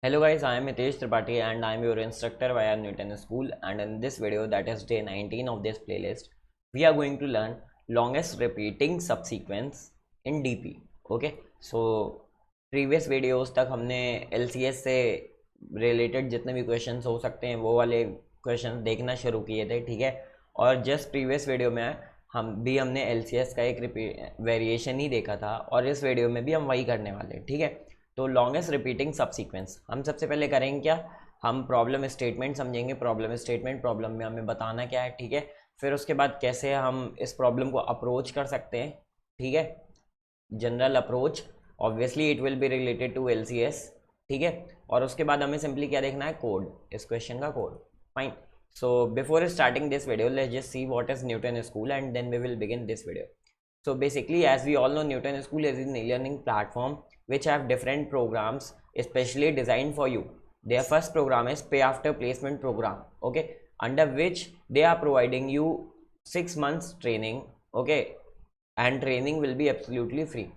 Hello guys, I am Hitesh Tripathi and I am your instructor via Newton School, and in this video, that is day 19 of this playlist, we are going to learn longest repeating subsequence in DP. Okay, so previous videos तक हमने LCS से related जितने भी questions हो सकते हैं वो वाले questions देखना शुरू किए थे, ठीक है। और just previous video में हमने LCS का एक वेरिएशन ही देखा था और इस वीडियो में भी हम वही करने वाले हैं, ठीक है। तो लॉन्गेस्ट रिपीटिंग सबसीक्वेंस हम सबसे पहले करेंगे क्या, हम प्रॉब्लम स्टेटमेंट समझेंगे। प्रॉब्लम स्टेटमेंट, प्रॉब्लम में हमें बताना क्या है, ठीक है। फिर उसके बाद कैसे हम इस प्रॉब्लम को अप्रोच कर सकते हैं, ठीक है। General approach, obviously it will be related to LCS, ठीक है। और उसके बाद हमें सिंपली क्या देखना है, कोड, इस क्वेश्चन का code. Fine, so before starting this video let's just see what is Newton school and then we will begin this video. So basically, as we all know, Newton School is an e-learning platform which have different programs especially designed for you. Their first program is Pay After Placement program, okay, under which they are providing you 6 months training, okay, and training will be absolutely free.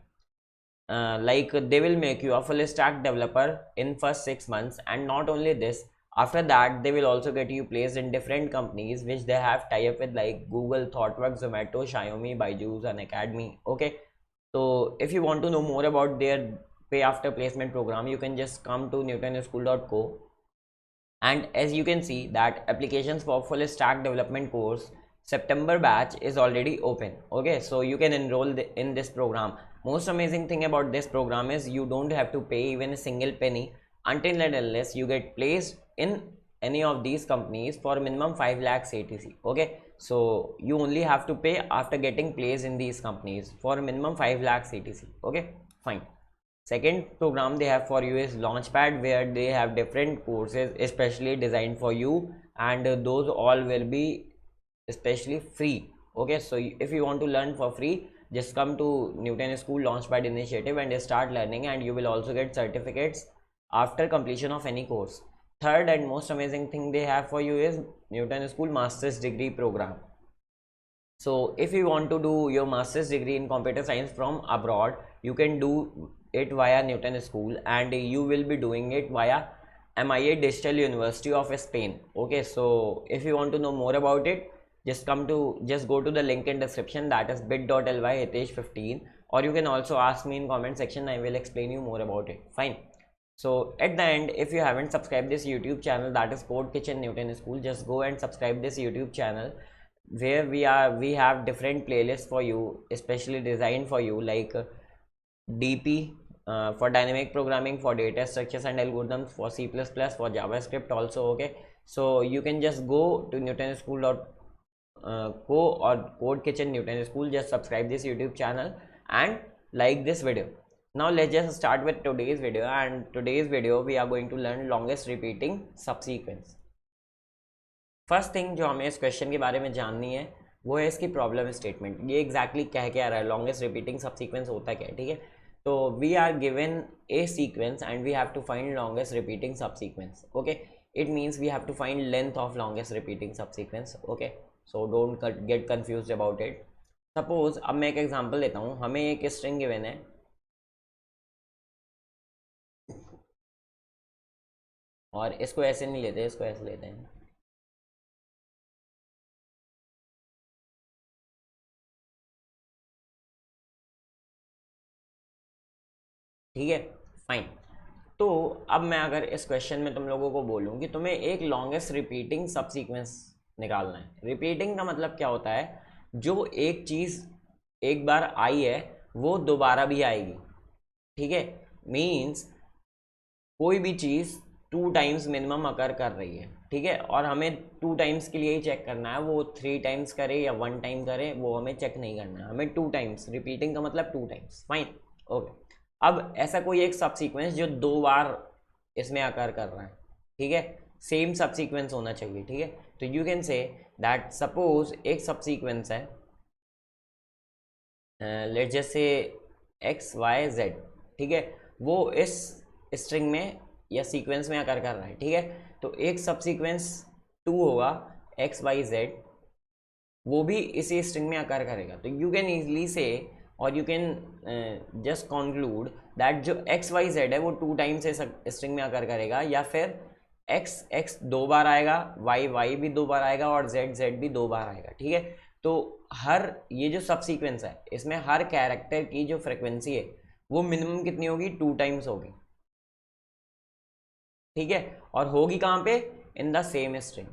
Like they will make you a full stack developer in first 6 months, and not only this, after that they will also get you placed in different companies which they have tie up with, like Google, ThoughtWorks, Zomato, Xiaomi, Byju's and Academy, okay. So if you want to know more about their pay after placement program, you can just come to newtonschool.co, and as you can see that applications for full stack development course September batch is already open, okay. So you can enroll in this program. Most amazing thing about this program is you don't have to pay even a single penny until and unless you get placed in any of these companies for minimum 5 lakhs ATC, okay. So you only have to pay after getting placed in these companies for minimum 5 lakhs ATC, okay. Fine. Second program they have for you is Launchpad, where they have different courses especially designed for you, and those all will be especially free, okay. So if you want to learn for free, just come to Newton School Launchpad initiative and start learning, and you will also get certificates after completion of any course. Third and most amazing thing they have for you is Newton School Master's Degree program. So if you want to do your master's degree in computer science from abroad, you can do it via Newton School, and you will be doing it via MIA Digital University of Spain, okay. So if you want to know more about it, just go to the link in description, that is bit.ly hitesh15, or you can also ask me in comment section, I will explain you more about it. Fine. So at the end, if you haven't subscribed this YouTube channel, that is Code Kitchen Newton School, just go and subscribe this YouTube channel, where we have different playlists for you especially designed for you, like DP, for dynamic programming, for data structures and algorithms, for C++, for JavaScript also, okay. So you can just go to newtonschool.co or Code Kitchen Newton School, just subscribe this YouTube channel and like this video. Now let's just start with today's video, and today's video we are going to learn longest repeating subsequence. First thing जो हमें इस question के बारे में जाननी है वो है इसकी प्रॉब्लम स्टेटमेंट। ये एग्जैक्टली कह के आ रहा है लॉन्गेस्ट रिपीटिंग सबसीक्वेंस होता क्या है, ठीक है। तो we are given a sequence and we have to find longest repeating subsequence, okay. It means we have to find length of longest repeating subsequence, okay. So don't get confuse about it. Suppose अब मैं एक example लेता हूँ, हमें एक string given है, और इसको ऐसे नहीं लेते, इसको ऐसे लेते हैं, ठीक है। फाइन। तो अब मैं अगर इस क्वेश्चन में तुम लोगों को बोलूं कि तुम्हें एक लॉन्गेस्ट रिपीटिंग सबसीक्वेंस निकालना है। रिपीटिंग का मतलब क्या होता है, जो एक चीज़ एक बार आई है वो दोबारा भी आएगी, ठीक है। मीन्स कोई भी चीज़ 2 टाइम्स मिनिमम अकर कर रही है, ठीक है, और हमें 2 टाइम्स के लिए ही चेक करना है, वो 3 टाइम्स करे या 1 टाइम करे वो हमें चेक नहीं करना है, हमें 2 टाइम्स। रिपीटिंग का मतलब 2 टाइम्स। Fine, okay. अब ऐसा कोई एक सबसीक्वेंस जो 2 बार इसमें आकर कर रहा है, ठीक है, सेम सबसीक्वेंस होना चाहिए, ठीक है। तो you can say that suppose एक सबसीक्वेंस है, लेट्स जस्ट से XYZ, ठीक है, वो इस स्ट्रिंग में या सीक्वेंस में आकर कर रहा है, ठीक है। तो एक सबसीक्वेंस 2 होगा XYZ, वो भी इसी स्ट्रिंग में आकर करेगा। तो यू कैन ईजिली से और you can just conclude that जो एक्स वाई जेड है वो 2 टाइम्स इस स्ट्रिंग में अकर करेगा, या फिर एक्स एक्स 2 बार आएगा, वाई वाई भी 2 बार आएगा और जेड जेड भी 2 बार आएगा। ठीक है, तो हर ये जो सब सीक्वेंस है इसमें हर कैरेक्टर की जो फ्रिक्वेंसी है वो मिनिमम कितनी होगी, 2 टाइम्स होगी। ठीक है, और होगी कहाँ पे, इन द सेम स्ट्रिंग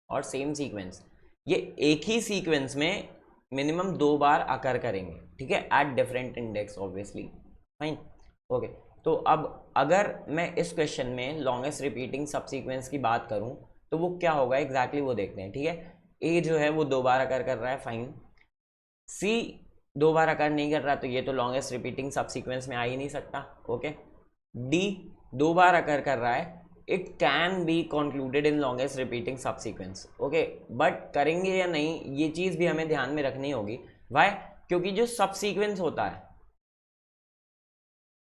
और सेम सीक्वेंस। ये एक ही सीक्वेंस में मिनिमम 2 बार अकर करेंगे। ठीक है, eight different index obviously. Fine, okay. तो अब अगर मैं इस क्वेश्चन में लॉन्गेस्ट रिपीटिंग सब सीक्वेंस की बात करूं तो वो क्या होगा एग्जैक्टली वो देखते हैं। ठीक है, ए जो है वो 2 बार अकर कर रहा है, फाइन। सी 2 बार अकर नहीं कर रहा, तो ये तो लॉन्गेस्ट रिपीटिंग सब सीक्वेंस में आ ही नहीं सकता। ओके, डी 2 बार अकर कर रहा है, it can be concluded in longest repeating सब सीक्वेंस। ओके, बट करेंगे या नहीं ये चीज़ भी हमें ध्यान में रखनी होगी। वाई, क्योंकि जो सब सीक्वेंस होता है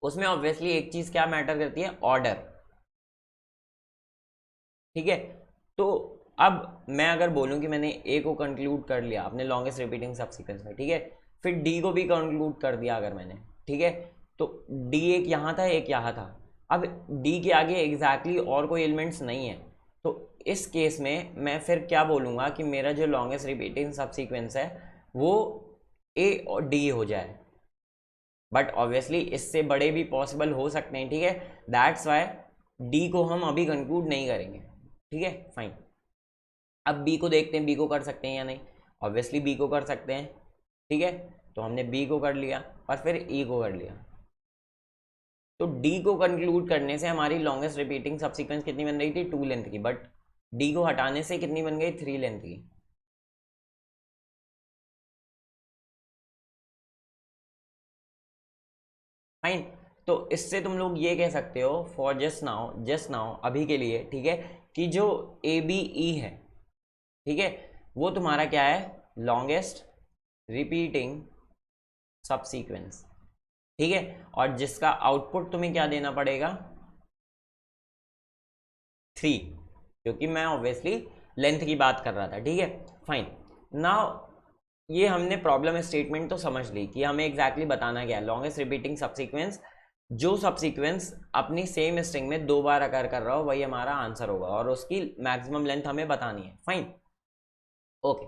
उसमें ऑब्वियसली एक चीज़ क्या मैटर करती है, ऑर्डर। ठीक है, तो अब मैं अगर बोलूं कि मैंने ए को कंक्लूड कर लिया अपने लॉन्गेस्ट रिपीटिंग सब सीक्वेंस में, ठीक है, फिर डी को भी कंक्लूड कर दिया अगर मैंने, ठीक है, तो डी एक यहाँ था एक यहाँ था, अब डी के आगे एग्जैक्टली और कोई एलिमेंट्स नहीं है, तो इस केस में मैं फिर क्या बोलूँगा कि मेरा जो लॉन्गेस्ट रिपीटिंग सब सीक्वेंस है वो ए और डी हो जाए। बट ऑब्वियसली इससे बड़े भी पॉसिबल हो सकते हैं। ठीक है, दैट्स वाई डी को हम अभी कंक्लूड नहीं करेंगे। ठीक है, फाइन। अब बी को देखते हैं, बी को कर सकते हैं या नहीं, ऑब्वियसली बी को कर सकते हैं। ठीक है, तो हमने बी को कर लिया और फिर ई को कर लिया, तो डी को कंक्लूड करने से हमारी लॉन्गेस्ट रिपीटिंग सब सीक्वेंस कितनी बन रही थी, 2 लेंथ की, बट डी को हटाने से कितनी बन गई, 3 लेंथ की। फाइन, तो इससे तुम लोग ये कह सकते हो फॉर जस्ट नाउ अभी के लिए, ठीक है, कि जो ए बी ई है, ठीक है, वो तुम्हारा क्या है, लॉन्गेस्ट रिपीटिंग सब सीक्वेंस। ठीक है, और जिसका आउटपुट तुम्हें क्या देना पड़ेगा, 3, क्योंकि मैं ऑब्वियसली लेंथ की बात कर रहा था। ठीक है, फाइन। नाउ ये हमने प्रॉब्लम स्टेटमेंट तो समझ ली कि हमें एग्जैक्टली बताना क्या है, लॉन्गेस्ट रिपीटिंग सब सीक्वेंस, जो सब सीक्वेंस अपनी सेम स्ट्रिंग में 2 बार अकर कर रहा हो वही हमारा आंसर होगा और उसकी मैक्सिमम लेंथ हमें बतानी है। Fine, okay.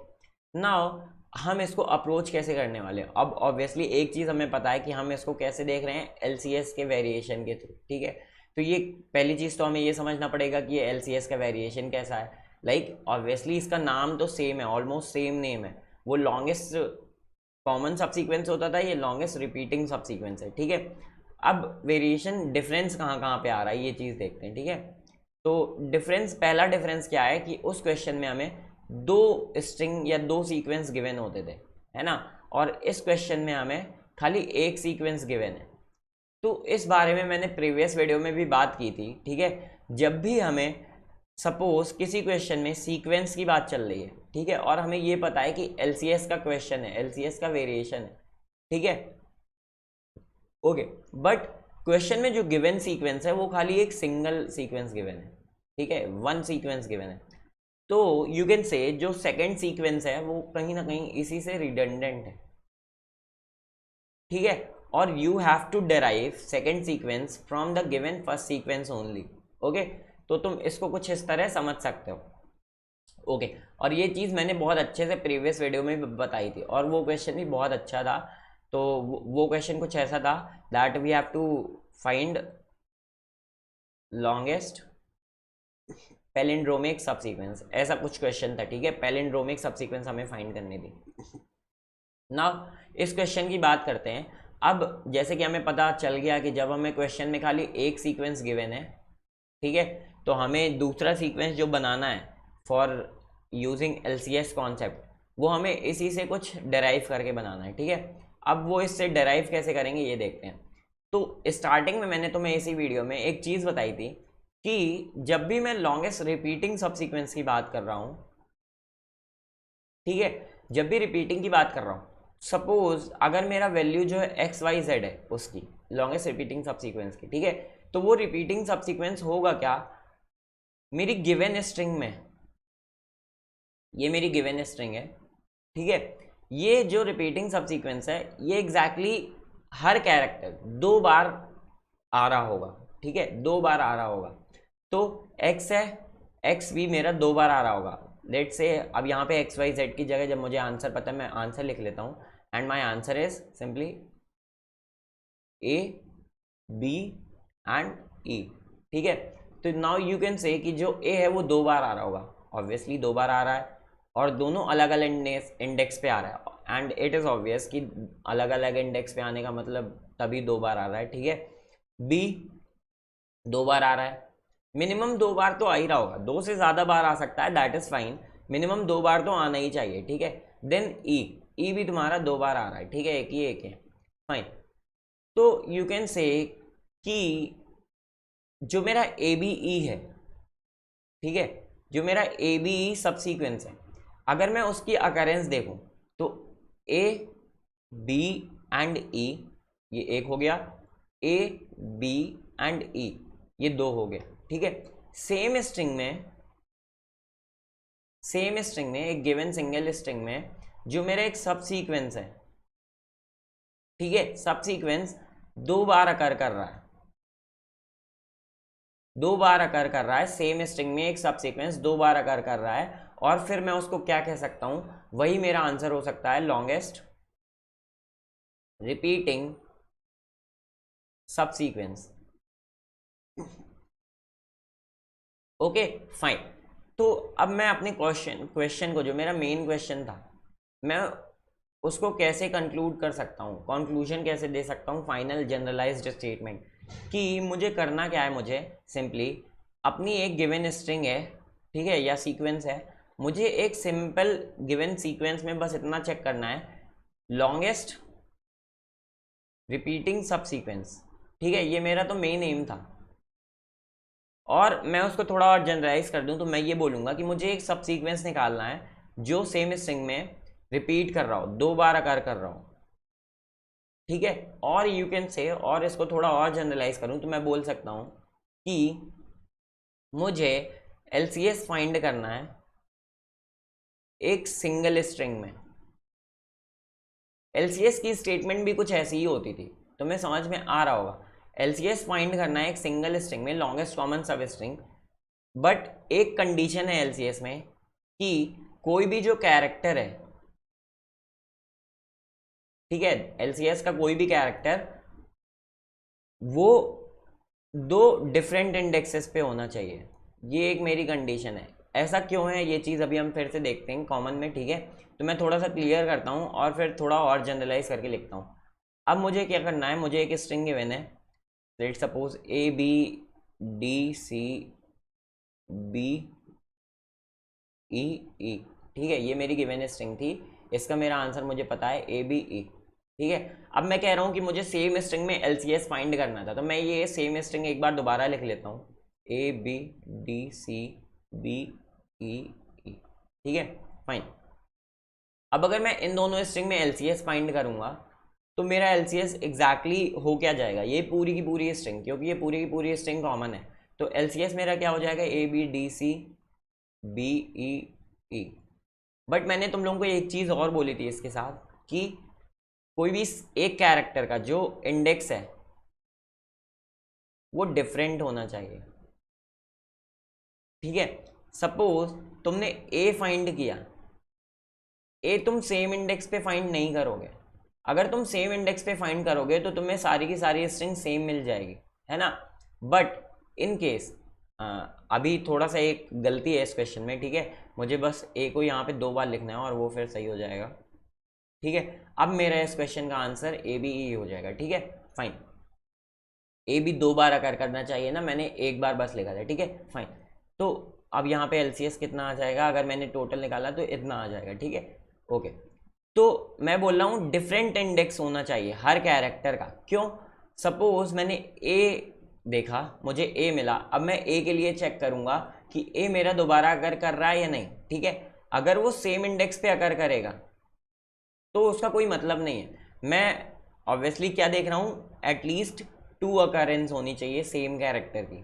नाउ हम इसको अप्रोच कैसे करने वाले हैं, अब ऑब्वियसली एक चीज़ हमें पता है कि हम इसको कैसे देख रहे हैं, LCS के वेरिएशन के थ्रू। ठीक है, तो ये पहली चीज़ तो हमें ये समझना पड़ेगा कि ये LCS का वेरिएशन कैसा है। लाइक ऑब्वियसली इसका नाम तो सेम है, ऑलमोस्ट सेम नेम है, वो लॉन्गेस्ट कॉमन सब सीक्वेंस होता था, ये लॉन्गेस्ट रिपीटिंग सब सीक्वेंस है। ठीक है, अब वेरिएशन डिफरेंस कहाँ कहाँ पे आ रहा है ये चीज़ देखते हैं। ठीक है, तो डिफरेंस, पहला डिफरेंस क्या है कि उस क्वेश्चन में हमें 2 स्ट्रिंग या 2 सीक्वेंस गिवन होते थे, है ना, और इस क्वेश्चन में हमें खाली एक सीक्वेंस गिवन है। तो इस बारे में मैंने प्रीवियस वीडियो में भी बात की थी। ठीक है, जब भी हमें सपोज किसी क्वेश्चन में सीक्वेंस की बात चल रही है, ठीक है, और हमें ये पता है कि LCS का क्वेश्चन है, LCS का वेरिएशन है, ठीक है, ओके, बट क्वेश्चन में जो गिवन सीक्वेंस है वो खाली एक सिंगल सीक्वेंस गिवन है। ठीक है, 1 सीक्वेंस गिवन है, तो यू कैन से जो सेकेंड सीक्वेंस है वो कहीं ना कहीं इसी से रिडंडेंट है। ठीक है, और you have to derive second sequence from the given first sequence only. Okay, तो तुम इसको कुछ इस तरह समझ सकते हो। ओके, और ये चीज़ मैंने बहुत अच्छे से प्रीवियस वीडियो में बताई थी और वो क्वेश्चन भी बहुत अच्छा था। तो वो क्वेश्चन कुछ ऐसा था that we have to find longest palindromic subsequence, ऐसा कुछ क्वेश्चन था। ठीक है, पैलिंड्रोमिक सब सीक्वेंस हमें फाइंड करनी थी। नाउ इस क्वेश्चन की बात करते हैं। अब जैसे कि हमें पता चल गया कि जब हमें क्वेश्चन में खाली एक सीक्वेंस गिवन है, ठीक है, तो हमें दूसरा सीक्वेंस जो बनाना है फॉर यूजिंग LCS कॉन्सेप्ट, वो हमें इसी से कुछ डेराइव करके बनाना है। ठीक है, अब वो इससे डेराइव कैसे करेंगे ये देखते हैं। तो स्टार्टिंग में मैंने तुम्हें इसी वीडियो में एक चीज़ बताई थी कि जब भी मैं लॉन्गेस्ट रिपीटिंग सब सीक्वेंस की बात कर रहा हूँ, ठीक है, जब भी रिपीटिंग की बात कर रहा हूँ, सपोज अगर मेरा वैल्यू जो है XYZ है उसकी लॉन्गेस्ट रिपीटिंग सब सीक्वेंस की, ठीक है, तो वो रिपीटिंग सब सीक्वेंस होगा क्या, मेरी गिवन स्ट्रिंग में, ये मेरी गिवन स्ट्रिंग है, ठीक है, ये जो रिपीटिंग सबसीक्वेंस है ये एग्जैक्टली हर कैरेक्टर 2 बार आ रहा होगा, ठीक है, 2 बार आ रहा होगा। तो x है, x भी मेरा 2 बार आ रहा होगा। लेट से अब यहाँ पे एक्स वाई जेड की जगह जब मुझे आंसर पता है मैं आंसर लिख लेता हूँ, and my answer is simply a b and e, ठीक है। तो नाउ यू कैन से कि जो ए है वो 2 बार आ रहा होगा, ऑब्वियसली 2 बार आ रहा है, और दोनों अलग अलग इंडेक्स पे आ रहा है, एंड इट इज़ ऑब्वियस कि अलग अलग इंडेक्स पे आने का मतलब तभी 2 बार आ रहा है, ठीक है। बी 2 बार आ रहा है, मिनिमम 2 बार तो आ ही रहा होगा, 2 से ज़्यादा बार आ सकता है, दैट इज़ फाइन, मिनिमम 2 बार तो आना ही चाहिए, ठीक है। देन ई भी तुम्हारा 2 बार आ रहा है, ठीक है, एक है, फाइन। तो यू कैन से कि जो मेरा ए बी ई है, ठीक है, जो मेरा ए बी ई सब सीक्वेंस है, अगर मैं उसकी अकरेंस देखूं तो ए बी एंड ई ये एक हो गया, ए बी एंड ई ये 2 हो गए, ठीक है। सेम स्ट्रिंग में एक गिवन सिंगल स्ट्रिंग में जो मेरा एक सब सीक्वेंस है, ठीक है, सब सीक्वेंस 2 बार अकर कर रहा है, 2 बार अकर कर रहा है, सेम स्ट्रिंग में एक सब सीक्वेंस 2 बार अकर कर रहा है, और फिर मैं उसको क्या कह सकता हूं, वही मेरा आंसर हो सकता है लॉन्गेस्ट रिपीटिंग सब सीक्वेंस। Okay fine. तो अब मैं अपने क्वेश्चन को, जो मेरा मेन क्वेश्चन था, मैं उसको कैसे कंक्लूड कर सकता हूँ, कंक्लूजन कैसे दे सकता हूँ, फाइनल जनरलाइज्ड स्टेटमेंट, कि मुझे करना क्या है, मुझे सिंपली अपनी एक गिवन स्ट्रिंग है, ठीक है, या सीक्वेंस है, मुझे एक सिंपल गिवन सीक्वेंस में बस इतना चेक करना है, लॉन्गेस्ट रिपीटिंग सब सीक्वेंस, ठीक है, ये मेरा तो मेन एम था। और मैं उसको थोड़ा और जनरलाइज कर दूं तो मैं ये बोलूँगा कि मुझे एक सब सीक्वेंस निकालना है जो सेम स्ट्रिंग में रिपीट कर रहा हो, 2 बार आकार कर रहा हो, ठीक है। और यू कैन से, और इसको थोड़ा और जनरलाइज करूं तो मैं बोल सकता हूं कि मुझे LCS फाइंड करना है एक सिंगल स्ट्रिंग में। LCS की स्टेटमेंट भी कुछ ऐसी ही होती थी, तो मैं समझ में आ रहा होगा। LCS फाइंड करना है एक सिंगल स्ट्रिंग में, longest common sub string, but एक कंडीशन है LCS में कि कोई भी जो कैरेक्टर है, ठीक है, LCS का कोई भी कैरेक्टर वो 2 डिफरेंट इंडेक्सेस पे होना चाहिए, ये एक मेरी कंडीशन है। ऐसा क्यों है ये चीज़ अभी हम फिर से देखते हैं कॉमन में, ठीक है। तो मैं थोड़ा सा क्लियर करता हूँ और फिर थोड़ा और जनरलाइज करके लिखता हूँ। अब मुझे क्या करना है, मुझे एक स्ट्रिंग गिवन है, let suppose a B D C B E e, ठीक है, ये मेरी गिवन स्ट्रिंग थी, इसका मेरा आंसर मुझे पता है ए बी ई, ठीक है। अब मैं कह रहा हूँ कि मुझे सेम स्ट्रिंग में LCS फाइंड करना था, तो मैं ये सेम स्ट्रिंग एक बार दोबारा लिख लेता हूँ, a B D C B E e, ठीक है, फाइन। अब अगर मैं इन दोनों स्ट्रिंग में LCS फाइंड करूँगा तो मेरा LCS एग्जैक्टली हो क्या जाएगा, ये पूरी की पूरी स्ट्रिंग, क्योंकि ये पूरी की पूरी स्ट्रिंग कॉमन है, तो LCS मेरा क्या हो जाएगा, A B D C B E E. But मैंने तुम लोगों को एक चीज़ और बोली थी इसके साथ, कि कोई भी एक कैरेक्टर का जो इंडेक्स है वो डिफरेंट होना चाहिए, ठीक है। सपोज तुमने ए फाइंड किया, ए तुम सेम इंडेक्स पे फाइंड नहीं करोगे, अगर तुम सेम इंडेक्स पे फाइंड करोगे तो तुम्हें सारी की सारी स्ट्रिंग सेम मिल जाएगी, है ना। बट इन केस अभी थोड़ा सा एक गलती है इस क्वेश्चन में, ठीक है, मुझे बस ए को यहाँ पे 2 बार लिखना है और वो फिर सही हो जाएगा, ठीक है। अब मेरा इस क्वेश्चन का आंसर ए बी ई हो जाएगा, ठीक है, फाइन। ए भी 2 बार आकर करना चाहिए ना, मैंने एक बार बस लिखा था, ठीक है, फाइन। तो अब यहाँ पे LCS कितना आ जाएगा, अगर मैंने टोटल निकाला तो इतना आ जाएगा, ठीक है, ओके। तो मैं बोल रहा हूँ डिफरेंट इंडेक्स होना चाहिए हर कैरेक्टर का, क्यों, सपोज मैंने ए देखा, मुझे ए मिला, अब मैं ए के लिए चेक करूँगा कि ए मेरा दोबारा अगर कर रहा है या नहीं, ठीक है। अगर वो सेम इंडेक्स पे अगर करेगा तो उसका कोई मतलब नहीं है। मैं ऑब्वियसली क्या देख रहा हूँ, एटलीस्ट 2 अकरेंस होनी चाहिए सेम कैरेक्टर की,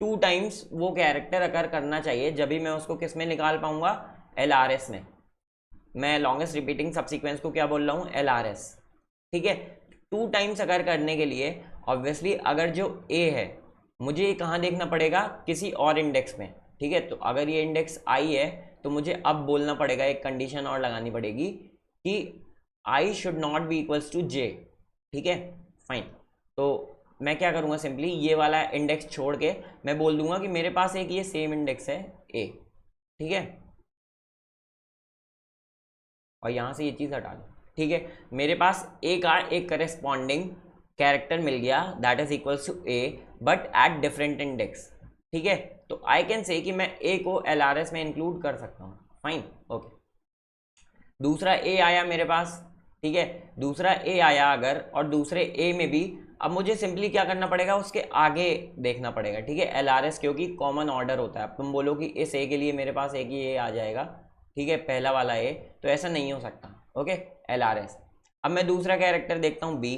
2 टाइम्स वो कैरेक्टर अकर करना चाहिए, जब भी मैं उसको किस में निकाल पाऊंगा, LRS में, मैं लॉन्गेस्ट रिपीटिंग सबसीक्वेंस को क्या बोल रहा हूँ, LRS, ठीक है। 2 टाइम्स अगर करने के लिए ऑब्वियसली अगर जो A है मुझे ये कहाँ देखना पड़ेगा, किसी और इंडेक्स में, ठीक है। तो अगर ये इंडेक्स I है तो मुझे अब बोलना पड़ेगा, एक कंडीशन और लगानी पड़ेगी कि I should not be equals to J, ठीक है, फाइन। तो मैं क्या करूँगा, सिंपली ये वाला इंडेक्स छोड़ के मैं बोल दूंगा कि मेरे पास एक ये सेम इंडेक्स है A, ठीक है, और यहाँ से ये चीज़ हटा दो, ठीक है। मेरे पास एक करेस्पॉन्डिंग कैरेक्टर मिल गया that is equals to A but at different index, ठीक है। तो आई कैन से कि मैं A को LRS में इंक्लूड कर सकता हूँ, फाइन, ओके। दूसरा A आया मेरे पास, ठीक है, दूसरा A आया अगर, और दूसरे A में भी अब मुझे सिंपली क्या करना पड़ेगा, उसके आगे देखना पड़ेगा, ठीक है, LRS, क्योंकि कॉमन ऑर्डर होता है। अब तुम बोलो कि इस A के लिए मेरे पास एक ही A आ जाएगा, ठीक है, पहला वाला A, तो ऐसा नहीं हो सकता, ओके, LRS। अब मैं दूसरा कैरेक्टर देखता हूँ B,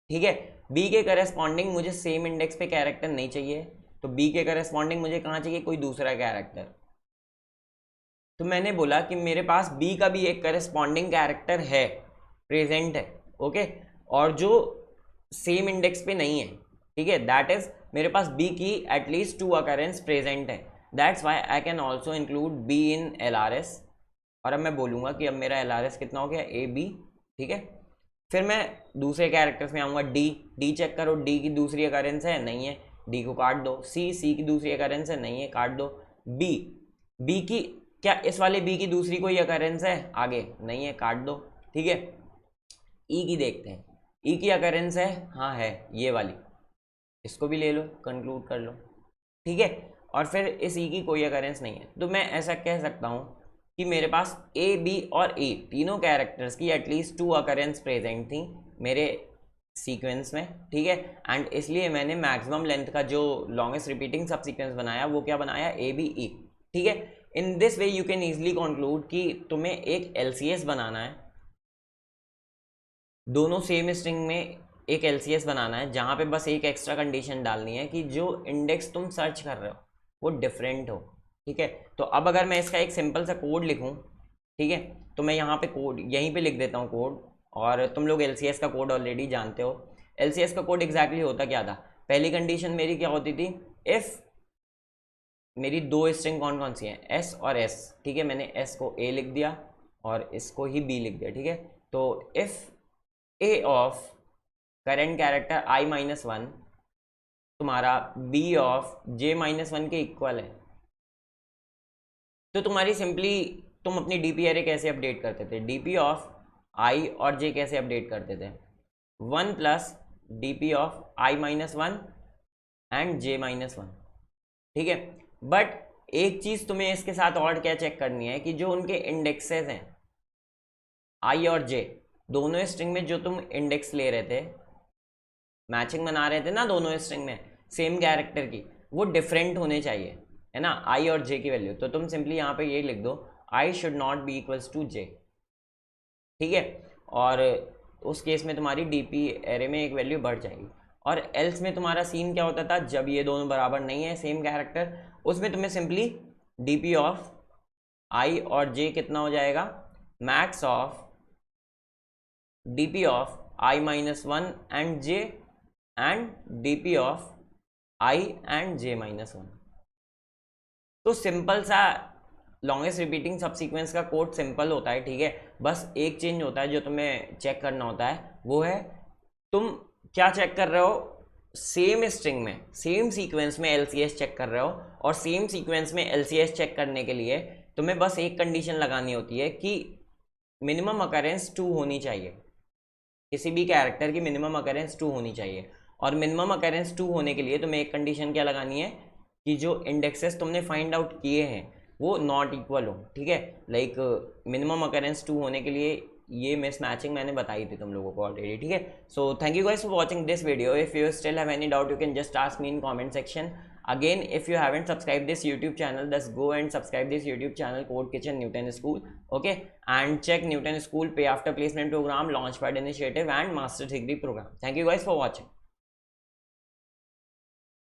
ठीक है, B के करेस्पॉन्डिंग मुझे सेम इंडेक्स पे कैरेक्टर नहीं चाहिए, तो B के करेस्पॉन्डिंग मुझे कहाँ चाहिए, कोई दूसरा कैरेक्टर। तो मैंने बोला कि मेरे पास B का भी एक करेस्पॉन्डिंग कैरेक्टर है, प्रेजेंट है, ओके, और जो सेम इंडेक्स पे नहीं है, ठीक है, दैट इज मेरे पास B की एटलीस्ट 2 अकरेंस प्रेजेंट है, that's why I can also include B in LRS। और अब मैं बोलूँगा कि अब मेरा LRS कितना हो गया, AB, ठीक है। फिर मैं दूसरे कैरेक्टर्स में आऊँगा, D चेक करो, D की दूसरी अकरेंस है, नहीं है, D को काट दो। C की दूसरी अकरेंस है, नहीं है, काट दो। B की क्या इस वाले B की दूसरी कोई अकरेंस है आगे, नहीं है, काट दो, ठीक है। E की देखते हैं, E की अकरेंस है, हाँ है, ये वाली, इसको भी ले लो, कंक्लूड कर लो, ठीक है। और फिर इस E की कोई अकरेंस नहीं है, तो मैं ऐसा कह सकता हूँ कि मेरे पास A, B और E तीनों कैरेक्टर्स की एटलीस्ट 2 अकरेंस प्रेजेंट थी मेरे सीक्वेंस में, ठीक है। एंड इसलिए मैंने मैक्सिमम लेंथ का जो लॉन्गेस्ट रिपीटिंग सब सीक्वेंस बनाया वो क्या बनाया, ABE, ठीक है। In this way you can easily conclude कि तुम्हें एक LCS बनाना है, दोनों सेम स्ट्रिंग में एक LCS बनाना है, जहाँ पे बस एक एक्स्ट्रा कंडीशन डालनी है कि जो इंडेक्स तुम सर्च कर रहे हो वो डिफरेंट हो, ठीक है। तो अब अगर मैं इसका एक सिंपल सा कोड लिखूं, ठीक है, तो मैं यहाँ पे कोड यहीं पे लिख देता हूँ कोड, और तुम लोग LCS का कोड ऑलरेडी जानते हो। LCS का कोड एग्जैक्टली होता क्या था, पहली कंडीशन मेरी क्या होती थी, इफ़ मेरी 2 स्ट्रिंग कौन कौन सी हैं, S और S, ठीक है, मैंने S को A लिख दिया और इसको ही B लिख दिया, ठीक है। तो if A of current character I-1 तुम्हारा B ऑफ J-1 के इक्वल है, तो तुम्हारी सिंपली तुम अपनी DP एरे कैसे अपडेट करते थे, DP ऑफ I और J कैसे अपडेट करते थे, 1 plus DP of I-1 and J-1, ठीक है। बट एक चीज़ तुम्हें इसके साथ और क्या चेक करनी है कि जो उनके इंडेक्सेस हैं I और J, दोनों स्ट्रिंग में जो तुम इंडेक्स ले रहे थे, मैचिंग बना रहे थे ना दोनों स्ट्रिंग में सेम कैरेक्टर की, वो डिफरेंट होने चाहिए, है ना, I और J की वैल्यू। तो तुम सिंपली यहाँ पे ये लिख दो, I should not be equals to J, ठीक है। और उस केस में तुम्हारी DP एरे में एक वैल्यू बढ़ जाएगी। और एल्स में तुम्हारा सीन क्या होता था, जब ये दोनों बराबर नहीं है सेम कैरेक्टर, उसमें तुम्हें सिंपली DP ऑफ I और J कितना हो जाएगा, max of DP of I-1 and J and DP of I and J-1। तो सिंपल सा लॉन्गेस्ट रिपीटिंग सबसीक्वेंस का कोड सिंपल होता है, ठीक है। बस एक चेंज होता है जो तुम्हें चेक करना होता है, वो है तुम क्या चेक कर रहे हो, सेम स्ट्रिंग में सेम सीक्वेंस में LCS चेक कर रहे हो, और सेम सीक्वेंस में LCS चेक करने के लिए तुम्हें बस एक कंडीशन लगानी होती है कि मिनिमम अकरेंस 2 होनी चाहिए, किसी भी कैरेक्टर की मिनिमम अकरेंस 2 होनी चाहिए। और मिनिमम अकरेंस 2 होने के लिए तुम्हें एक कंडीशन क्या लगानी है कि जो इंडेक्सेस तुमने फाइंड आउट किए हैं वो नॉट इक्वल हो, ठीक है। लाइक मिनिमम अकरेंस 2 होने के लिए ये मिस मैचिंग मैंने बताई थी तुम लोगों को ऑलरेडी, ठीक है। So thank you guys for watching this video. If you still have any doubt you can just ask me in comment section. Again, if you haven't subscribed this YouTube channel, just go and subscribe this YouTube channel, Code Kitchen Newton School, okay, and check Newton School pay after placement program, Launchpad initiative and master's degree program. Thank you guys for watching.